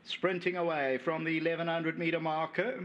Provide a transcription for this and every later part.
sprinting away from the 1100 metre marker.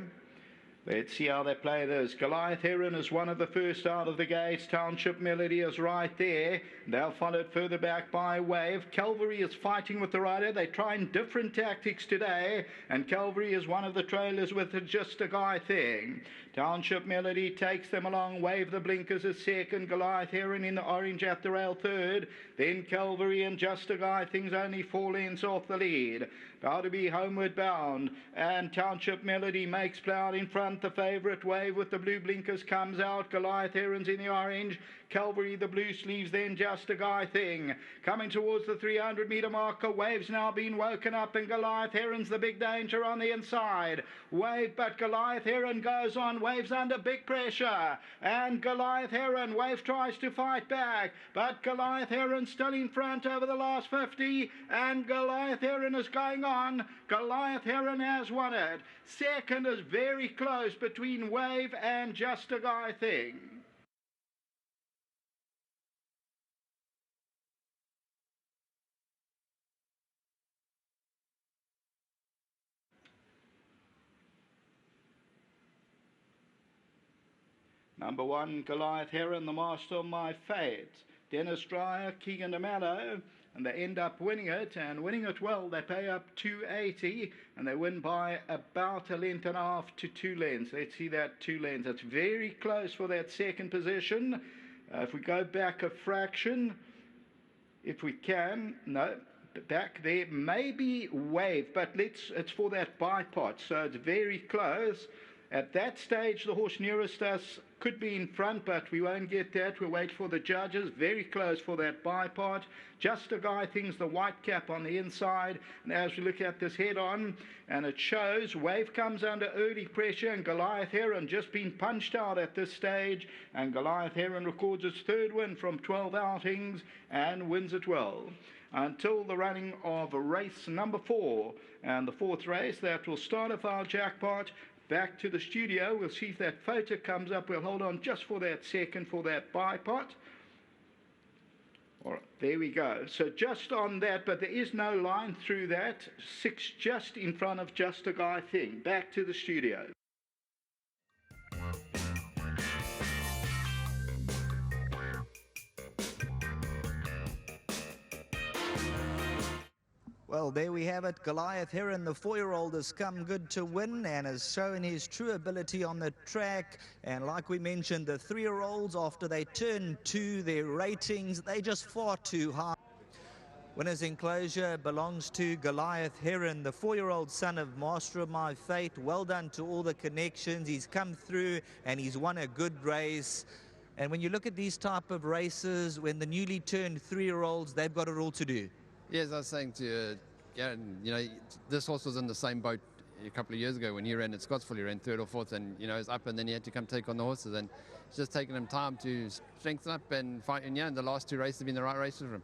Let's see how they play this. Goliath Heron is one of the first out of the gates. Township Melody is right there. They're followed further back by Wave. Calvary is fighting with the rider. They're trying different tactics today, and Calvary is one of the trailers with Just a Guy thing. Township Melody takes them along. Wave the blinkers is second. Goliath Heron in the orange at the rail third. Then Calvary and Just a Guy things only 4 lengths off the lead. About to be homeward bound, and Township Melody makes play out in front. The favourite Wave with the blue blinkers comes out. Goliath Heron's in the orange. Calvary the blue sleeves, then Just a Guy thing. Coming towards the 300 metre marker. Wave's now been woken up, and Goliath Heron's the big danger on the inside. Wave, but Goliath Heron goes on. Wave's under big pressure, and Goliath Heron, Wave tries to fight back, but Goliath Heron still in front over the last 50, and Goliath Heron is going on. Goliath Heron has won it. Second is very close between Wave and Just a Guy thing. Number 1, Goliath Heron, the master of my fate. Dennis Dreyer, Keegan DeMello, and they end up winning it, and winning it well. They pay up 280, and they win by about 1.5 lengths to 2 lengths. Let's see that 2 lengths. It's very close for that second position. If we go back a fraction, if we can, no, back there, maybe Wave, but it's for that bipod, so it's very close. At that stage, the horse nearest us could be in front, but we won't get that. We'll wait for the judges. Very close for that bipod. Just a Guy thing's the white cap on the inside. And as we look at this head-on, and it shows Wave comes under early pressure, and Goliath Heron just been punched out at this stage. And Goliath Heron records its third win from 12 outings and wins it well. Until the running of race number 4, and the 4th race that will start off our jackpot. Back to the studio. We'll see if that photo comes up. We'll hold on just for that second for that bipod. All right, there we go. So just on that, but there is no line through that. 6 just in front of Just a Guy thing. Back to the studio. Well, there we have it. Goliath Heron, the 4-year-old, has come good to win and has shown his true ability on the track. And like we mentioned, the 3-year-olds, after they turn 2, their ratings, they just far too high. Winner's enclosure belongs to Goliath Heron, the 4-year-old son of Master of My Fate. Well done to all the connections. He's come through and he's won a good race. And when you look at these type of races, when the newly turned 3-year-olds, they've got it all to do. Yes, I was saying to Garen, you know, this horse was in the same boat a couple of years ago when he ran at Scottsville. He ran 3rd or 4th, and you know, he's up, and then he had to come take on the horses, and it's just taken him time to strengthen up and fight. And yeah, the last 2 races have been the right races for him.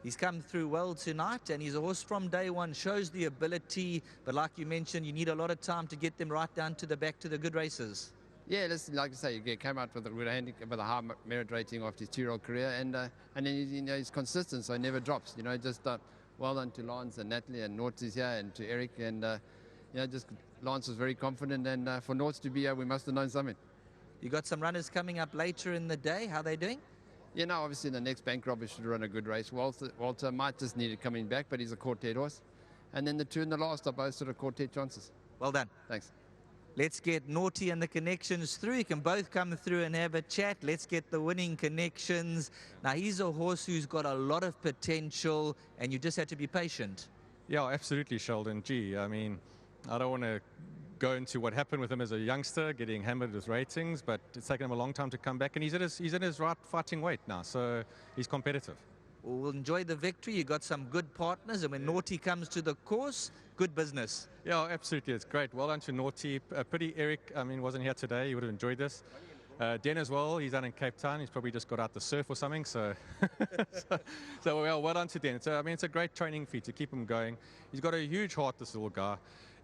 He's come through well tonight, and he's a horse from day one, shows the ability, but like you mentioned, you need a lot of time to get them right down to the back to the good races. Yeah, listen, like I say, he came out with a good handicap, with a high merit rating after his 2-year-old career, and then you know, he's consistent, so he never drops. You know, just well done to Lance and Natalie and Nort's here, and to Eric, and you know, just Lance was very confident, and for Nort's to be here, we must have known something. You got some runners coming up later in the day. How are they doing? Yeah, no, obviously the next bank robber should run a good race. Walter might just need it coming back, but he's a quartet horse. And then the 2 and the last are both sort of quartet chances. Well done. Thanks. Let's get Naughty and the connections through. You can both come through and have a chat. Let's get the winning connections. Now, he's a horse who's got a lot of potential, and you just have to be patient. Yeah, absolutely, Sheldon. Gee, I mean, I don't want to go into what happened with him as a youngster, getting hammered with ratings, but it's taken him a long time to come back, and he's in his right fighting weight now, so he's competitive. We'll enjoy the victory. You got some good partners, and when Naughty comes to the course, good business. Yeah, absolutely. It's great. Well done to Naughty. Pretty Eric, I mean, wasn't here today. He would have enjoyed this. Den as well. He's down in Cape Town. He's probably just got out the surf or something. So, well done to Den. I mean, it's a great training feat to keep him going. He's got a huge heart, this little guy.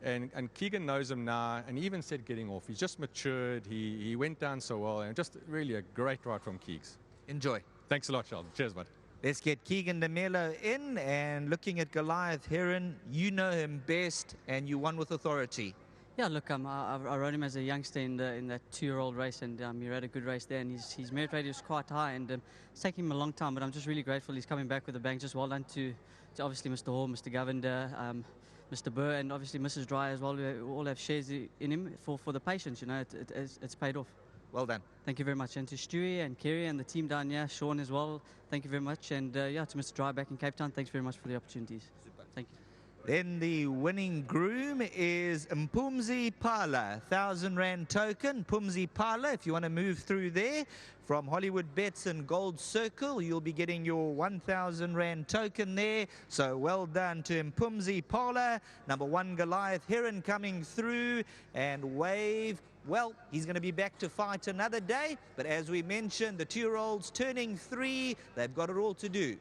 And Keegan knows him now, and he even said getting off. He's just matured. He went down so well, and just really a great ride from Keegs. Enjoy. Thanks a lot, Sheldon. Cheers, bud. Let's get Keegan DeMello in, and looking at Goliath Heron, you know him best and you won with authority. Yeah, look, I rode him as a youngster in that 2-year-old race, and he rode a good race there, and his merit rate is quite high, and it's taking him a long time, but I'm just really grateful he's coming back with a bang. Just well done to obviously Mr. Hall, Mr. Govender, Mr. Burr, and obviously Mrs. Dry as well, who all have shares in him for the patience. You know, it's paid off. Well done. Thank you very much. And to Stewie and Kerry and the team down here, Sean as well, thank you very much. And yeah, to Mr. Dry back in Cape Town, thanks very much for the opportunities. Super. Thank you. Then the winning groom is Mpumzi Pala, 1,000 Rand token. Mpumzi Pala, if you want to move through there, from Hollywoodbets and Gold Circle, you'll be getting your 1,000 Rand token there. So well done to Mpumzi Pala. Number 1, Goliath Heron coming through, and Wave. Well, he's going to be back to fight another day, but as we mentioned, the 2-year-olds turning 3, they've got it all to do.